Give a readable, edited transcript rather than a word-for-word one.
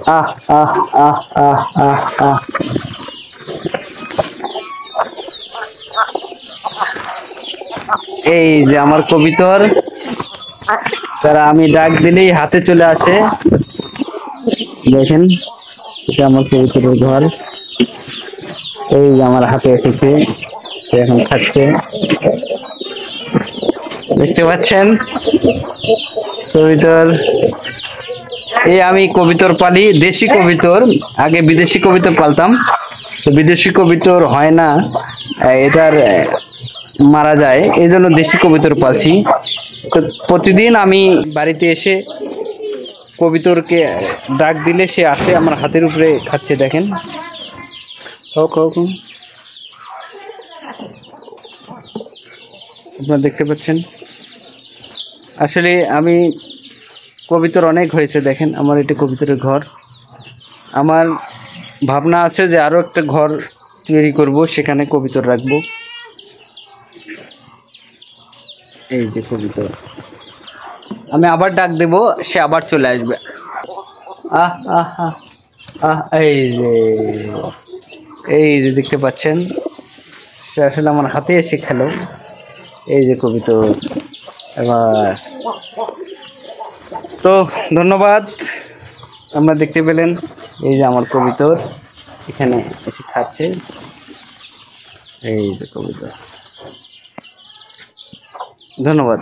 আহ আহ আহ আহ আহ আহ এই যে আমার কবিতর, তারা আমি ডাক দিলেই হাতে চলে আসে। দেখেন, এটা আমার কবিতরের ঘর। এই যে আমার হাতে এসেছে, সে এখন খাচ্ছে, দেখতে পাচ্ছেন কবিতর। এই আমি কবিতর পালি, দেশি কবিতর। আগে বিদেশি কবিতর পালতাম, তো বিদেশি কবিতর হয় না, এটার মারা যায়, এই জন্য দেশি কবিতর পালছি। তো প্রতিদিন আমি বাড়িতে এসে কবিতরকে ডাক দিলে সে আসে আমার হাতের উপরে খাচ্ছে। দেখেন, হোক হোক, আপনারা দেখতে পাচ্ছেন। আসলে আমি কবিতর অনেক হয়েছে। দেখেন, আমার এটা কবিতরের ঘর। আমার ভাবনা আছে যে আরো একটা ঘর তৈরি করব, সেখানে কবিতর রাখবো। এই যে কবিতর, আমি আবার ডাক দেব, সে আবার চলে আসবে। আহ আহ আহ আহ এই যে দেখতে পাচ্ছেন, সে আসলে আমার হাতে এসে খেলো। এই যে কবিতর। এবার তো ধন্যবাদ, আপনারা দেখতে পেলেন। এই যে আমার কবিতর এখানে এসে খাচ্ছে। এই যে কবিতর, ধন্যবাদ।